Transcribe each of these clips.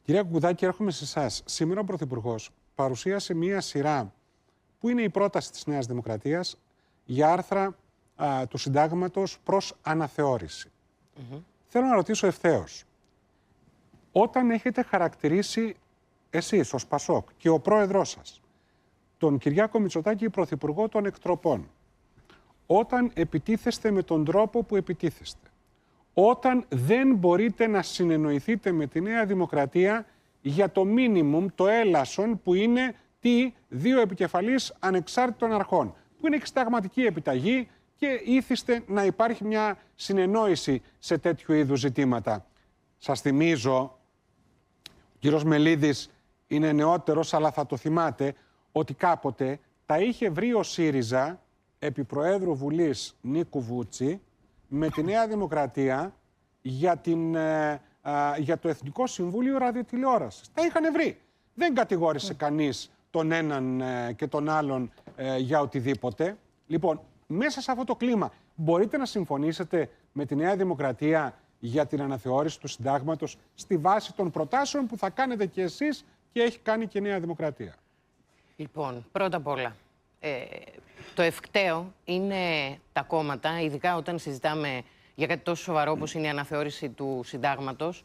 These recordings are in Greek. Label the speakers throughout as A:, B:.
A: Κυρία Κουκουδάκη, έρχομαι σε εσάς. Σήμερα ο Πρωθυπουργός παρουσίασε μία σειρά που είναι η πρόταση της Νέας Δημοκρατίας για άρθρα του Συντάγματος προς αναθεώρηση. Θέλω να ρωτήσω ευθέως. Όταν έχετε χαρακτηρίσει εσείς ως Πασόκ και ο πρόεδρός σας τον Κυριάκο Μητσοτάκη Πρωθυπουργό των Εκτροπών, όταν επιτίθεστε με τον τρόπο που επιτίθεστε, όταν δεν μπορείτε να συνεννοηθείτε με τη Νέα Δημοκρατία για το μίνιμουμ, το έλασον που είναι δύο επικεφαλής ανεξάρτητων αρχών, που είναι συνταγματική επιταγή και ήθιστε να υπάρχει μια συνεννόηση σε τέτοιου είδους ζητήματα. Σας θυμίζω, ο κύριος Μελίδης είναι νεότερος, αλλά θα το θυμάται, ότι κάποτε τα είχε βρει ο ΣΥΡΙΖΑ επί Προέδρου Βουλής Νίκου Βούτση με τη Νέα Δημοκρατία για το Εθνικό Συμβούλιο Ραδιοτηλεόρασης. Τα είχαν βρει. Δεν κατηγόρησε κανείς τον έναν και τον άλλον για οτιδήποτε. Λοιπόν, μέσα σε αυτό το κλίμα μπορείτε να συμφωνήσετε με τη Νέα Δημοκρατία για την αναθεώρηση του Συντάγματος στη βάση των προτάσεων που θα κάνετε και εσείς και έχει κάνει και η Νέα Δημοκρατία?
B: Λοιπόν, πρώτα απ' όλα, το ευκταίο είναι τα κόμματα, ειδικά όταν συζητάμε για κάτι τόσο σοβαρό όπως είναι η αναθεώρηση του Συντάγματος,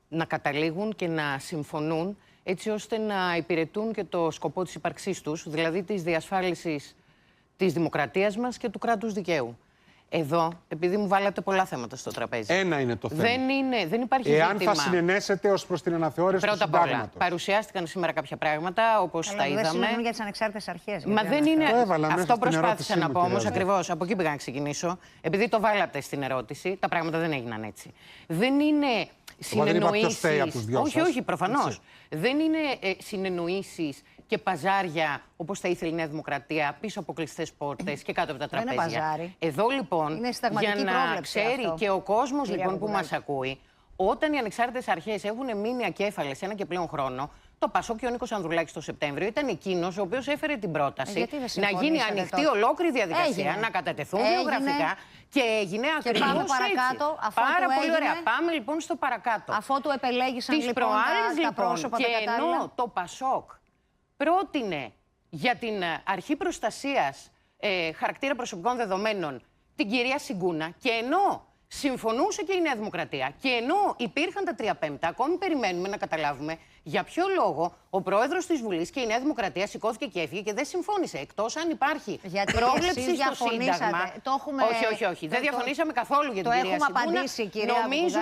B: να καταλήγουν και να συμφωνούν έτσι ώστε να υπηρετούν και το σκοπό της ύπαρξής τους, δηλαδή της διασφάλισης της δημοκρατίας μας και του κράτους δικαίου. Εδώ, επειδή μου βάλατε πολλά θέματα στο τραπέζι.
A: Ένα είναι το θέμα.
B: Δεν υπάρχει
A: Εάν
B: ζήτημα.
A: θα συνενέσετε ως προς την αναθεώρηση του Συντάγματος.
B: Πρώτα απ' όλα, παρουσιάστηκαν σήμερα κάποια πράγματα, όπως τα είδαμε.
C: Δεν συνενούν για τις ανεξάρτητες αρχές.
B: Μα δεν είναι. Αυτό προσπάθησα να πω όμως,
A: κυρία.
B: ακριβώς. Από εκεί πήγα να ξεκινήσω. Επειδή το βάλατε στην ερώτηση, τα πράγματα δεν έγιναν έτσι. Δεν είναι συνεννοήσεις. Όχι, προφανώς. Δεν είναι συνεννοήσεις και παζάρια όπως θα ήθελε η Νέα Δημοκρατία πίσω από κλειστές πόρτες και κάτω από τα τραπέζια. Εδώ λοιπόν, για να ξέρει αυτό και ο κόσμος λοιπόν, που μας ακούει, όταν οι ανεξάρτητες αρχές έχουν μείνει ακέφαλες ένα και πλέον χρόνο, το Πασόκ και ο Νίκος Ανδρουλάκης το Σεπτέμβριο ήταν εκείνος ο οποίος έφερε την πρόταση να γίνει ανοιχτή ολόκληρη διαδικασία, να κατατεθούν βιογραφικά. Και έγινε ακριβώς
C: παρακάτω.
B: Πάρα πολύ ωραία. Πάμε λοιπόν στο παρακάτω.
C: Αφότου επελέγησαν λοιπόν τα πρόσωπα
B: και ενώ το Πασόκ πρότεινε για την αρχή προστασίας χαρακτήρα προσωπικών δεδομένων την κυρία Σιγκούνα και ενώ συμφωνούσε και η Νέα Δημοκρατία και ενώ υπήρχαν τα 3/5, ακόμη περιμένουμε να καταλάβουμε για ποιο λόγο ο πρόεδρος της Βουλής και η Νέα Δημοκρατία σηκώθηκε και έφυγε και δεν συμφώνησε. Εκτός αν υπάρχει πρόβλεψη στο Σύνταγμα. Όχι. Δεν διαφωνήσαμε καθόλου για την κυρία Σιγκούνα.
C: Απαντήσει, κυρία
B: Νομίζω,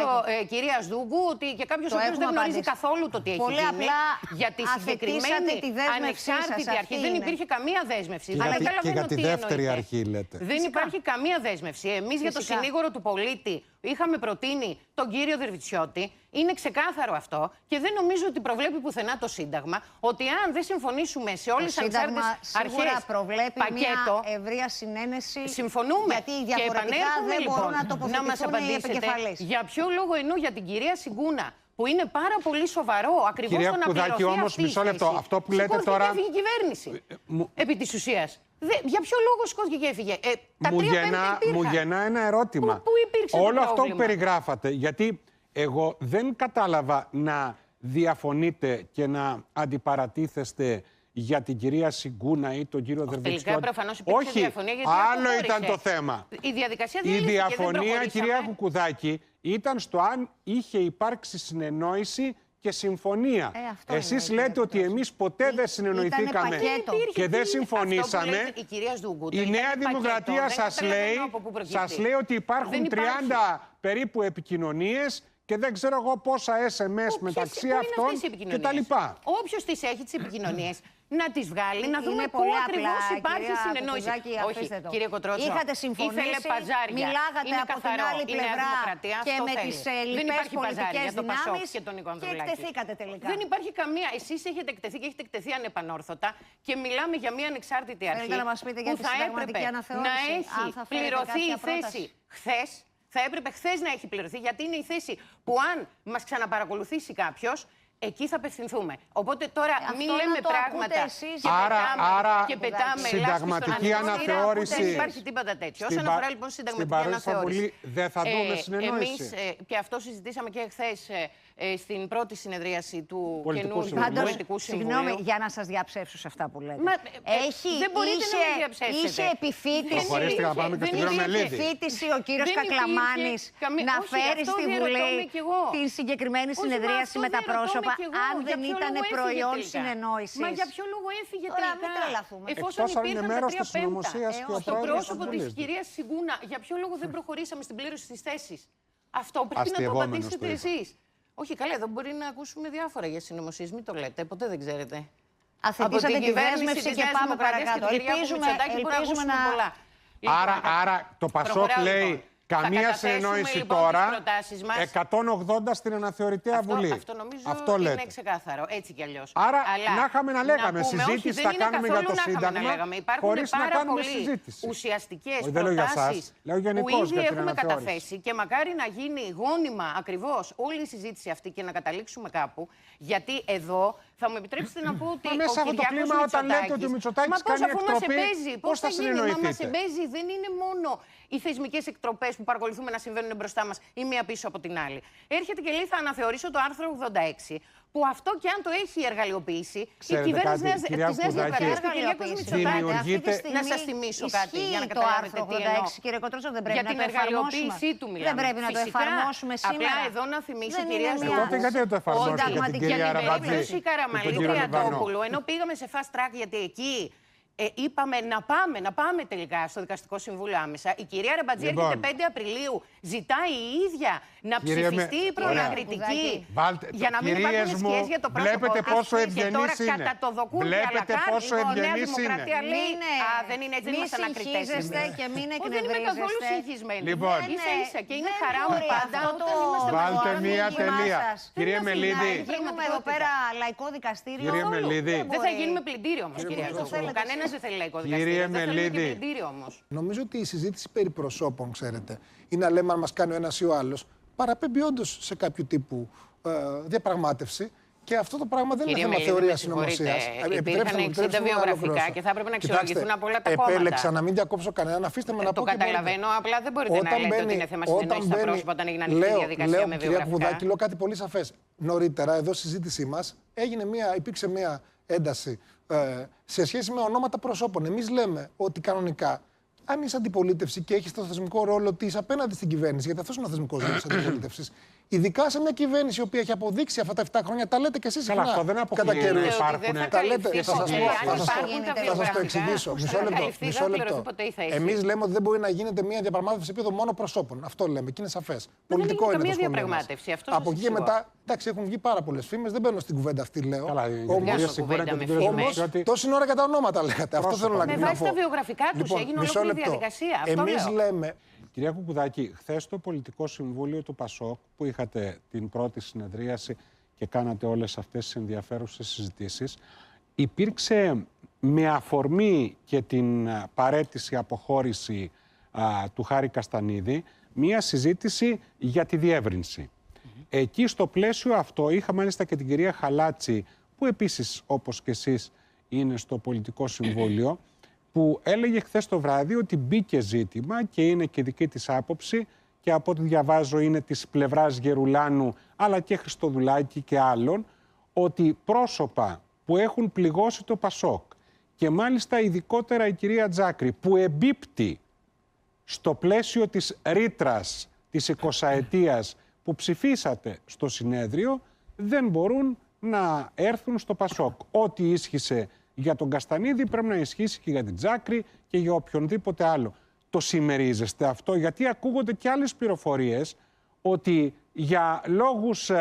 B: κυρία Σδούγκου, ότι και κάποιος ο οποίος δεν γνωρίζει καθόλου το τι έχει γίνει για τη συγκεκριμένη ανεξάρτητη αρχή. Δεν υπήρχε καμία δέσμευση.
A: Και για τη δεύτερη αρχή λέτε.
B: Δεν υπάρχει καμία δέσμευση. Εμείς για το συνήγορο του πολίτη είχαμε προτείνει τον κύριο Δερβιτσιώτη. Είναι ξεκάθαρο αυτό και δεν νομίζω ότι προβλέπει πουθενά το Σύνταγμα ότι αν δεν συμφωνήσουμε σε όλες τις ανεξάρτητες αρχές
C: προβλέπει
B: πακέτο,
C: μια ευρεία συνένεση.
B: Συμφωνούμε.
C: Γιατί διαφορετικά δεν μπορούν να τοποθετηθούν οι επικεφαλείς.
B: Για ποιο λόγο ενώ για την κυρία Σιγκούνα, που είναι πάρα πολύ σοβαρό ακριβώς το να πληρωθεί
A: όμως, μισό λεπτό. Αυτό που λέτε τώρα.
B: Και έφυγε η κυβέρνηση. Επί της ουσίας. Για ποιο λόγο σηκώθηκε και έφυγε?
A: Μου γεννά ένα ερώτημα.
B: Πού υπήρξε
A: όλο
B: το
A: αυτό
B: πρόβλημα?
A: που περιγράφατε, γιατί εγώ δεν κατάλαβα να διαφωνείτε και να αντιπαρατίθεστε για την κυρία Σιγκούνα ή τον κύριο Δερβιτσιώτη.
B: Τελικά προφανώς υπήρξε διαφωνία, γιατί
A: άλλο ήταν το θέμα.
B: Η διαδικασία
A: η διαφωνία, κυρία Κουκουδάκη, ήταν στο αν είχε υπάρξει συνεννόηση και συμφωνία. Εσείς λέτε ότι εμείς ποτέ δεν συνεννοηθήκαμε και δεν συμφωνήσαμε. Η Νέα Δημοκρατία σας λέει ότι υπάρχουν 30 περίπου επικοινωνίες και δεν ξέρω εγώ πόσα SMS μεταξύ αυτών κτλ.
B: Όποιος τις έχει τις επικοινωνίες, να τις βγάλει, να δούμε πού ακριβώς υπάρχει συνεννόηση.
C: Όχι,
B: κύριε Κοτρότσο,
C: είχατε συμφωνήσει, μιλάγατε από την άλλη πλευρά και με τις λοιπές πολιτικές δυνάμεις και εκτεθήκατε τελικά.
B: Δεν υπάρχει καμία. Εσείς έχετε εκτεθεί και έχετε εκτεθεί ανεπανόρθωτα και μιλάμε για μια ανεξάρτητη αρχή που θα έπρεπε να έχει πληρωθεί η θέση χθες. Θα έπρεπε χθες να έχει πληρωθεί, γιατί είναι η θέση που αν μας ξαναπαρακολουθήσει κάποιος, εκεί θα απευθυνθούμε. Οπότε τώρα μην λέμε πράγματα και πετάμε
A: συνταγματική αναθεώρηση.
B: Δεν υπάρχει τίποτα τέτοιο. Όσον αφορά λοιπόν συνταγματική αναθεώρηση.
A: Δεν θα δούμε συνεννόηση.
B: Εμείς, και αυτό συζητήσαμε και χθες στην πρώτη συνεδρίαση του καινούργιου Πολιτικού Συμβουλίου.
C: Συγγνώμη, για να σας διαψεύσω σε αυτά που λέτε.
B: Δεν μπορείτε να με διαψεύσετε.
C: Είχε επιφύτηση ο κύριος Κακλαμάνης να φέρει στη Βουλή την συγκεκριμένη συνεδρίαση με τα πρόσωπα, αν δεν ήταν προϊόν συνεννόησης.
B: Μα για ποιο λόγο έφυγε τελικά, εφόσον υπήρχαν τα 3/5 στο πρόσωπο της κυρίας Σιγκούνα, για ποιο λόγο δεν προχωρήσαμε στην πλήρωση της θέσης? Αυτό πρέπει να το απαντήσετε εσείς. Όχι, καλά, εδώ μπορεί να ακούσουμε διάφορα για συνωμοσίες, μην το λέτε, ποτέ δεν ξέρετε.
C: Αθετήσατε τη δέσμευση και πάμε παρακάτω. Ελπίζουμε να...
A: Άρα το Πασόκ λέει καμία συνεννόηση τώρα, 180 στην αναθεωρητέα Βουλή.
B: Αυτό νομίζω είναι ξεκάθαρο, έτσι κι αλλιώς.
A: Άρα να είχαμε να λέγαμε συζήτηση, θα κάνουμε για το Σύνταγμα, χωρίς να κάνουμε συζήτηση.
B: Ουσιαστικές προτάσεις που ήδη έχουμε καταθέσει και μακάρι να γίνει γόνιμα ακριβώς όλη η συζήτηση αυτή και να καταλήξουμε κάπου, γιατί εδώ θα μου επιτρέψετε να πω ότι
A: μέσα από το κλίμα όταν λέτε ότι ο Μητσοτάκης κάνει εκτροπή, πώς θα συνεννοηθείτε?
B: Μα μας εμπέζει, δεν είναι μόνο οι θεσμικές εκτροπές που παρακολουθούμε να συμβαίνουν μπροστά μας η μία πίσω από την άλλη. Έρχεται και λέει θα αναθεωρήσω το άρθρο 86, που αυτό και αν το έχει εργαλειοποιήσει, η κυβέρνηση της Νέας Δημοκρατίας και η κυρία Κοσμητσοτάκη. Να σας θυμίσω κάτι για να καταλάβετε τι εννοώ.
C: Κύριε Κοτρότσο, δεν πρέπει
B: για την εργαλειοποίησή του μιλάμε.
C: Δεν πρέπει να το εφαρμόσουμε σήμερα.
B: Απλά εδώ να θυμίσω, κυρία
A: Τότε γιατί δεν το εφαρμόσετε για την κυρία Ραμπατζή,
B: ενώ πήγαμε σε fast track γιατί εκεί είπαμε να πάμε τελικά στο Δικαστικό Συμβούλιο άμεσα. Η κυρία Ραμπατζή έρχεται 5 Απριλίου, ζητάει η ίδια να ψηφιστεί η προανακριτική για να μην υπάρχουν σκιές για το πρόσωπο της και τώρα κατατοδοκούν
A: βλέπετε πόσο ευγενής είναι.
B: Δεν είναι έτσι, δεν είμαστε ανακριτές.
C: Και μην εκνευρίζεστε.
B: Δεν είμαι καθόλου συγχυσμένη. Ίσα-ίσα και είναι χαρά μου πάντα όταν είμαστε
A: βάλτε μία τελεία. Κυρία Μελίδη.
C: Γίνουμε εδώ πέρα λαϊκό δικαστήριο.
B: Δεν θα γίνουμε πλυντήριο όμως, κυρία Κοσμητσοτάκη. Κανένας δεν θέλει λαϊκό δικαστήριο. Δεν θέλει πλυντήριο όμως.
D: Νομίζω ότι η συζήτηση περί προσώπων, ξέρετε, ή να λέμε αν μας κάνει ο ένας ή ο άλλος, παραπέμπει όντως σε κάποιο τύπου διαπραγμάτευση. Και αυτό το πράγμα δεν είναι θέμα θεωρίας συνωμοσίας.
B: Υπήρχαν 60 βιογραφικά και θα έπρεπε να αξιολογηθούν από όλα τα κόμματα.
D: Επέλεξα να μην διακόψω κανέναν. Αφήστε με να πω.
B: Το καταλαβαίνω, απλά δεν μπορείτε να λέτε ότι είναι θέμα συνεννόησης στα πρόσωπα όταν έγινε ανοιχτή διαδικασία με βιογραφικά.
D: Κυρία Κουδάκη, λέω κάτι πολύ σαφές. Νωρίτερα, εδώ στη συζήτησή μας, υπήρξε μια ένταση σε σχέση με ονόματα προσώπων. Εμείς λέμε ότι κανονικά, αν είσαι αντιπολίτευση και έχεις το θεσμικό ρόλο της απέναντι στην κυβέρνηση, γιατί αυτός είναι ο θεσμικός ρόλος της αντιπολίτευσης, ειδικά σε μια κυβέρνηση η οποία έχει αποδείξει αυτά τα 7 χρόνια, τα λέτε και εσείς συχνά.
A: Αυτό δεν αποκλείεται να υπάρχουν.
D: Τα λέτε, θα σας το εξηγήσω. Μισό λεπτό. Εμείς λέμε ότι δεν μπορεί να γίνεται μια διαπραγμάτευση σε επίπεδο μόνο προσώπων. Αυτό λέμε και είναι σαφές. Πολιτικό είναι το σχόλιο. Από εκεί και μετά, εντάξει, έχουν βγει πάρα πολλές φήμες, δεν μπαίνω στην κουβέντα αυτή, λέω. Όμως, τόση ώρα για τα ονόματα λέγατε. Αυτό θέλω να πω.
B: Με βάση τα βιογραφικά τους έγινε ολόκληρη διαδικασία.
D: Εμείς λέμε.
A: Κυρία Κουκουδάκη, χθες στο Πολιτικό Συμβούλιο του Πασόκ, που είχατε την πρώτη συνεδρίαση και κάνατε όλες αυτές τις ενδιαφέρουσες συζητήσεις, υπήρξε με αφορμή και την παραίτηση αποχώρηση του Χάρη Καστανίδη μία συζήτηση για τη διεύρυνση. Εκεί στο πλαίσιο αυτό είχα μάλιστα και την κυρία Χαλάτση, που επίσης όπως και εσείς είναι στο Πολιτικό Συμβούλιο, που έλεγε χθες το βράδυ ότι μπήκε ζήτημα και είναι και δική της άποψη και από ό,τι διαβάζω είναι της πλευράς Γερουλάνου αλλά και Χριστοδουλάκη και άλλων, ότι πρόσωπα που έχουν πληγώσει το Πασόκ και μάλιστα ειδικότερα η κυρία Τζάκρη που εμπίπτει στο πλαίσιο της ρήτρας της 20ετίας που ψηφίσατε στο συνέδριο, δεν μπορούν να έρθουν στο Πασόκ. Ό,τι ίσχυσε για τον Καστανίδη πρέπει να ισχύσει και για την Τζάκρη και για οποιονδήποτε άλλο. Το συμμερίζεστε αυτό? Γιατί ακούγονται και άλλες πληροφορίες ότι για λόγους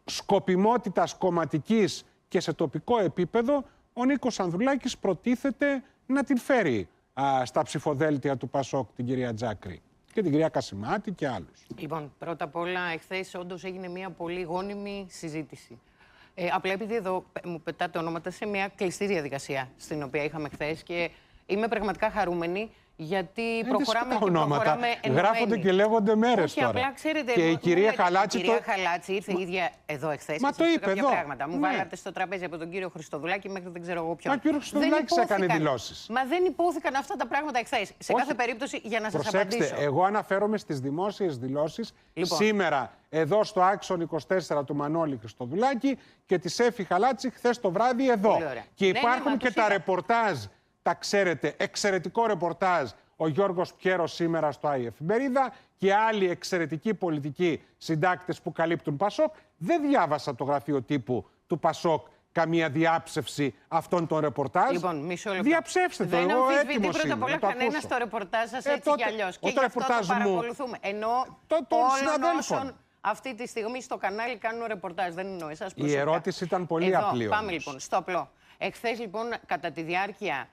A: σκοπιμότητας κομματικής και σε τοπικό επίπεδο ο Νίκος Ανδρουλάκης προτίθεται να την φέρει στα ψηφοδέλτια του Πασόκ την κυρία Τζάκρη και την κυρία Κασιμάτη και άλλους.
B: Λοιπόν, πρώτα απ' όλα, εχθές όντως έγινε μια πολύ γόνιμη συζήτηση. Απλά επειδή εδώ μου πετάτε ονόματα σε μια κλειστή διαδικασία στην οποία είχαμε χθες και είμαι πραγματικά χαρούμενη Γιατί προχωράμε και προχωράμε ενωμένοι.
A: Γράφονται και λέγονται μέρες τώρα.
B: Απλά, ξέρετε,
A: και η κυρία Χαλάτση...
B: Η κυρία Χαλάτση ήρθε η ίδια εδώ εχθές.
A: Μα το είπε εδώ.
B: Πράγματα. Μου βάλατε στο τραπέζι από τον κύριο Χριστοδουλάκη μέχρι δεν ξέρω εγώ ποιον.
A: Μα ο κύριος Χριστοδουλάκης έκανε δηλώσεις.
B: Μα δεν υπόθηκαν αυτά τα πράγματα εχθές. Σε κάθε περίπτωση, για να σας απαντήσω.
A: Εγώ αναφέρομαι στις δημόσιες δηλώσεις σήμερα εδώ στο Άξον 24 του Μανώλη Χριστοδουλάκη και της Εύη Χαλάτση χθες το βράδυ εδώ. Και υπάρχουν και τα ρεπορτάζ, τα ξέρετε, εξαιρετικό ρεπορτάζ. Ο Γιώργος Πιέρος σήμερα στο ΆΗ Εφημερίδα και άλλοι εξαιρετικοί πολιτικοί συντάκτες που καλύπτουν Πασόκ. Δεν διάβασα το γραφείο τύπου του Πασόκ καμία διάψευση αυτών των ρεπορτάζ.
B: Λοιπόν, μισό λεπτό.
A: Διαψεύστε το, εγώ έτοιμος είμαι.
B: Πρώτα απ' όλα κανένα στο ρεπορτάζ σας έτσι κι αλλιώς. Και γι' αυτό το παρακολουθούμε. Ενώ όλων όσων αυτή τη στιγμή στο κανάλι κάνουν ρεπορτάζ. Δεν εννοώ εσάς προσωπικά.
A: Η ερώτηση ήταν πολύ απλή.
B: Πάμε λοιπόν στο απλό. Εχθές λοιπόν κατά τη διάρκεια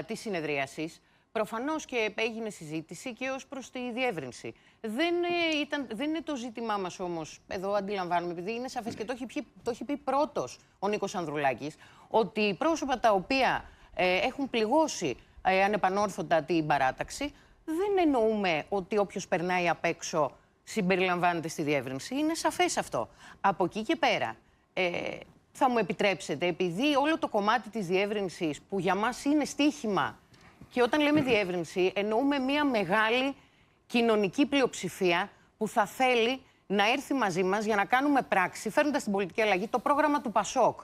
B: της συνεδρίασης προφανώς και έγινε συζήτηση και ως προς τη διεύρυνση. Δεν είναι το ζήτημά μας όμως, εδώ αντιλαμβάνουμε, επειδή είναι σαφές και το έχει πει πρώτος ο Νίκος Ανδρουλάκης, ότι πρόσωπα τα οποία έχουν πληγώσει ανεπανόρθωτα την παράταξη, δεν εννοούμε ότι όποιος περνάει απ' έξω συμπεριλαμβάνεται στη διεύρυνση. Είναι σαφές αυτό. Από εκεί και πέρα, θα μου επιτρέψετε, επειδή όλο το κομμάτι της διεύρυνσης που για μας είναι στοίχημα, και όταν λέμε διεύρυνση, εννοούμε μια μεγάλη κοινωνική πλειοψηφία που θα θέλει να έρθει μαζί μας για να κάνουμε πράξη, φέρνοντας την πολιτική αλλαγή, το πρόγραμμα του Πασόκ.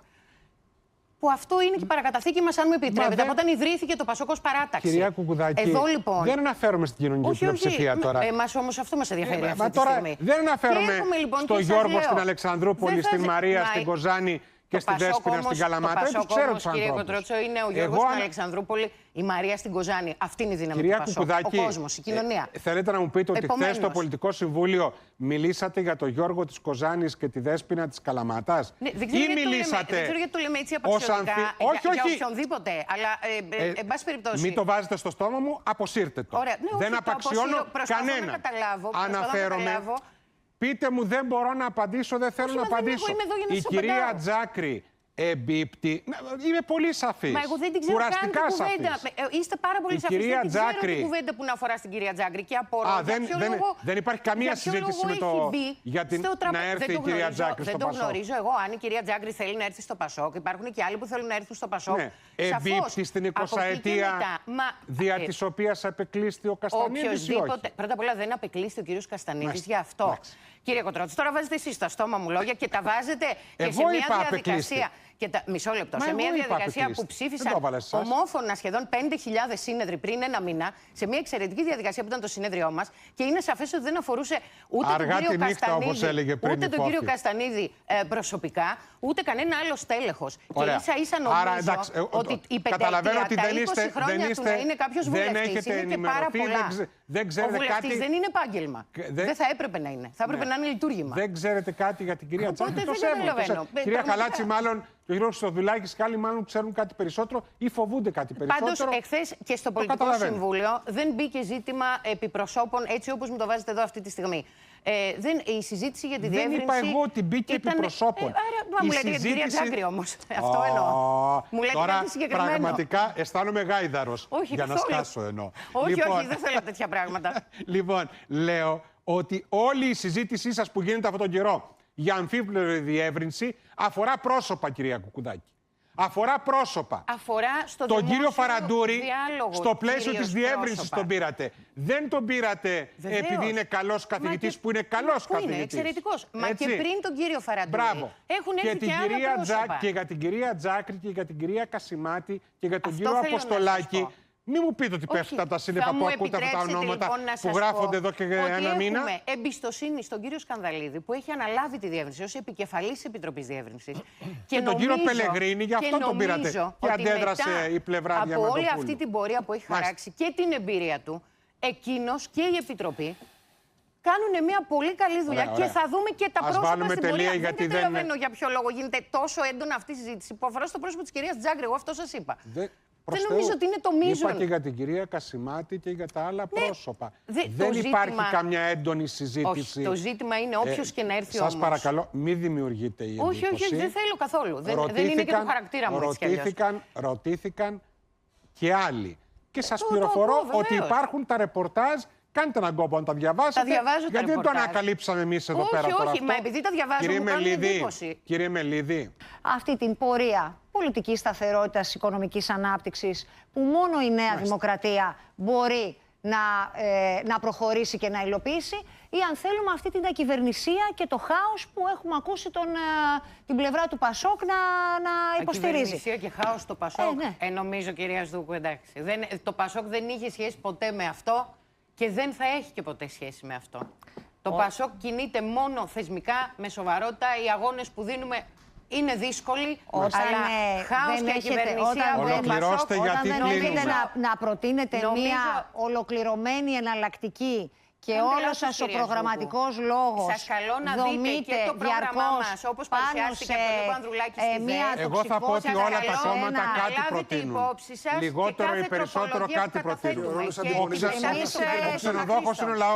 B: Που αυτό είναι και η παρακαταθήκη μας, αν μου επιτρέπετε, από όταν ιδρύθηκε το Πασόκ ως παράταξη.
A: Κυρία Κουκουδάκη,
B: εδώ, λοιπόν,
A: δεν αναφέρομαι στην κοινωνική πλειοψηφία τώρα.
B: Εμάς όμως αυτό μας ενδιαφέρει αυτή τη στιγμή.
A: Δεν αναφέρομαι στον Γιώργο, στην Αλεξανδρούπολη, στην Μαρία, στην Κοζάνη και στη Δέσποινα στην Καλαμάτα.
B: Το Πασόκ όμως, κύριε Κοτρότσο, είναι ο Γιώργος στην Αλεξανδρούπολη, η Μαρία στην Κοζάνη. Αυτή είναι η δύναμη του Πασόκ. Ο κόσμος, η κοινωνία.
A: Θέλετε να μου πείτε ότι χθες στο Πολιτικό Συμβούλιο μιλήσατε για τον Γιώργο της Κοζάνης και τη Δέσποινα της Καλαμάτας?
B: Ή μιλήσατε? Δεν ξέρω γιατί το λέμε έτσι απαξιωτικά για οποιονδήποτε. Αλλά, εν πάση περιπτώσει.
A: Μην το βάζετε στο στόμα μου, αποσύρτε το. Δεν απαξιώνω κανένα. Αναφέρομαι. Πείτε μου, δεν μπορώ να απαντήσω, δεν θέλω να απαντήσω. Η κυρία Τζάκρη εμπίπτει. Είμαι πολύ σαφής.
B: Μα εγώ δεν την ξέρω καν την κουβέντα. Είστε πάρα πολύ σαφείς. Δεν την ξέρω την κουβέντα που να αφορά στην κυρία Τζάκρη. Και απορώ.
A: Δεν υπάρχει καμία συζήτηση με το για να έρθει η κυρία Τζάκρη στο Πασόκ.
B: Δεν το γνωρίζω εγώ. Αν η κυρία Τζάκρη θέλει να έρθει στο Πασόκ, υπάρχουν και άλλοι που θέλουν να έρθουν στο Πασόκ.
A: Εμπίπτει στην 20ετία δια της οποίας απεκλείστη ο Καστανίδης ή όχι?
B: Πρώτα απ' όλα δεν απεκλείστη ο κύριος Καστανίδης γι' αυτό. Κύριε Κοτρότσο, τώρα βάζετε εσείς στα στόμα μου λόγια και τα βάζετε και σε μια διαδικασία. Μισό λεπτό. Σε μια διαδικασία που ψήφισαν ομόφωνα σχεδόν 5.000 σύνεδροι πριν ένα μήνα, σε μια εξαιρετική διαδικασία που ήταν το συνέδριό μας, και είναι σαφές ότι δεν αφορούσε ούτε τον κύριο Καστανίδη προσωπικά, ούτε κανένα άλλο στέλεχος. Και ίσα-ίσα νομίζω ότι η πενταετία, τα 20 χρόνια του να είναι κάποιος βουλευτής είναι και πάρα πολλά. Ο βουλευτής δεν είναι επάγγελμα. Δεν θα έπρεπε να είναι. Θα έπρεπε να είναι λειτουργήμα.
A: Δεν ξέρετε κάτι για την κυρία Τζάκρη? Κυρία Χαλάτση, μάλλον. Και ο Γιώργος Χριστοδουλάκης και άλλοι μάλλον ξέρουν κάτι περισσότερο ή φοβούνται κάτι περισσότερο.
B: Πάντως, εχθές και στο Πολιτικό Συμβούλιο δεν μπήκε ζήτημα επιπροσώπων έτσι όπως μου το βάζετε εδώ αυτή τη στιγμή. Η συζήτηση για τη διεύρυνση.
A: Δεν είπα εγώ ότι μπήκε επιπροσώπων.
B: Μα μου λέτε για την κυρία Τζάκρη όμως. Αυτό εννοώ. Μου λέτε κάτι συγκεκριμένο.
A: Πραγματικά αισθάνομαι γάιδαρος. Για να σκάσω εννοώ.
B: Όχι, δεν θέλω τέτοια πράγματα.
A: Λοιπόν, λέω ότι όλη η συζήτησή σας που γίνεται αυτόν τον καιρό για αμφίπλευρη διεύρυνση αφορά πρόσωπα, κυρία Κουκουδάκη. Αφορά πρόσωπα.
B: Αφορά στο
A: τον κύριο Φαραντούρη,
B: διάλογο,
A: στο πλαίσιο της διεύρυνσης τον πήρατε. Δεν τον πήρατε επειδή είναι καλός καθηγητής, που είναι καλός καθηγητής.
B: Είναι εξαιρετικός. Μα και πριν τον κύριο Φαραντούρη έχουν έρθει και άλλα πρόσωπα.
A: Και για την κυρία Τζάκρη και για την κυρία Κασιμάτη και για τον κύριο Αποστολάκη. Μην μου πείτε ότι πέφτουν από τα σύννεφα που ακούτε αυτά τα ονόματα που γράφονται εδώ και ένα μήνα.
B: Έχουμε εμπιστοσύνη στον κύριο Σκανδαλίδη που έχει αναλάβει τη διεύρυνση ως επικεφαλής της Επιτροπής Διεύρυνσης.
A: Και τον κύριο Πελεγρίνη, γι' αυτό τον πήρατε. Και αντέδρασε η πλευρά Διαμαντοπούλου.
B: Από όλη αυτή την πορεία που έχει χαράξει και την εμπειρία του, εκείνος και η Επιτροπή κάνουν μια πολύ καλή δουλειά. Και θα δούμε και τα πρόσωπα στην πορεία. Δεν καταλαβαίνω για ποιο λόγο γίνεται τόσο έντονα αυτή η συζήτηση που αφορά στο πρόσωπο της κυρίας Τζάκρη. Εγώ αυτό σας είπα. Δεν νομίζω ότι είναι το μείζον.
A: Είπα και για την κυρία Κασιμάτη και για τα άλλα πρόσωπα. Δεν υπάρχει καμιά έντονη συζήτηση.
B: Όχι, το ζήτημα είναι όποιος και να έρθει όμως.
A: Σας παρακαλώ, μην δημιουργείτε η εντύπωση.
B: Όχι, δεν θέλω καθόλου. Δεν είναι και το χαρακτήρα μου.
A: Ρωτήθηκαν και άλλοι και σας πληροφορώ ότι υπάρχουν τα ρεπορτάζ. Κάντε έναν κόπο να τα διαβάσετε.
B: Τα διαβάζω.
A: Γιατί δεν το ανακαλύψαμε εμείς εδώ πέρα τώρα?
B: Όχι, μα επειδή τα διαβάζω, μου κάνει εντύπωση.
A: Κύριε Μελίδη.
C: Αυτή την πορεία πολιτικής σταθερότητας, οικονομικής ανάπτυξης, που μόνο η Νέα Δημοκρατία μπορεί να προχωρήσει και να υλοποιήσει, ή αν θέλουμε αυτή την ακυβερνησία και το χάος που έχουμε ακούσει την πλευρά του Πασόκ να υποστηρίζει.
B: Ακυβερνησία και χάος στο Πασόκ.
C: Ναι.
B: Νομίζω, κυρία Σδούκου, εντάξει. Το Πασόκ δεν είχε σχέση ποτέ με αυτό και δεν θα έχει και ποτέ σχέση με αυτό. Το Πασόκ κινείται μόνο θεσμικά, με σοβαρότητα. Οι αγώνες που δίνουμε είναι δύσκολοι, αλλά χάος και ακυβερνησία.
A: Ολοκληρώστε, γιατί
C: δεν έχετε να προτείνετε μια ολοκληρωμένη εναλλακτική και όλο σας ο προγραμματικός λόγος
B: σας καλώ να δείτε και το πρόγραμμά μας, όπως παρουσιάστηκε από τον Νίκο Ανδρουλάκη στη ΔΕ.
A: Εγώ θα πω ότι όλα τα κόμματα κάτι προτείνουν. Λιγότερο ή περισσότερο κάτι προτείνουν. Ο ξενοδόχος είναι ο λαός.